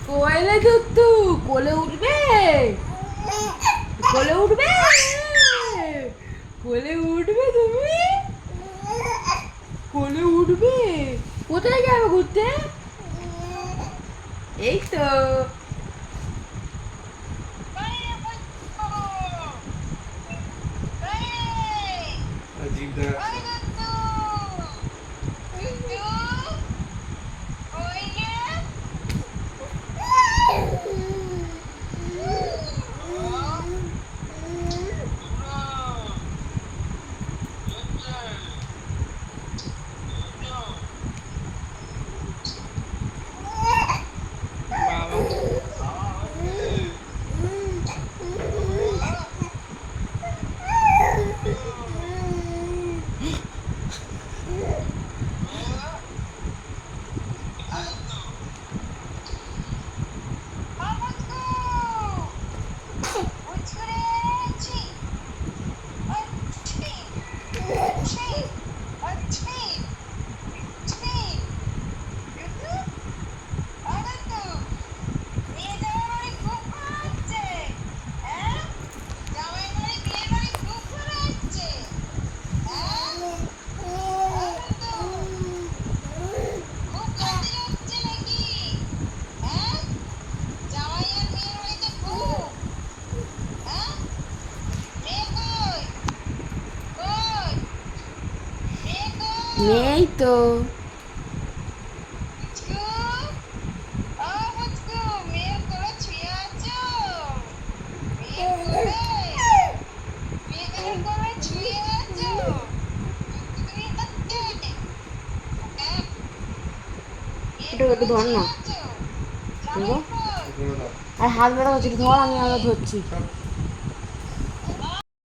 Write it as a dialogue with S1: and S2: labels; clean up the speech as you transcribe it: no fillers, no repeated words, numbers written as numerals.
S1: কোয়েলে দুত্তু কোলে উঠবে, কোলে উঠবে, কোলে উঠবে তুমি, কোলে উঠবে। কোথায় যাবে ঘুরতে? এই তো নেই তো। এটা একটু ধর না, আর হাত ব্যথা হচ্ছে, ধর আমি আগে ধরছি।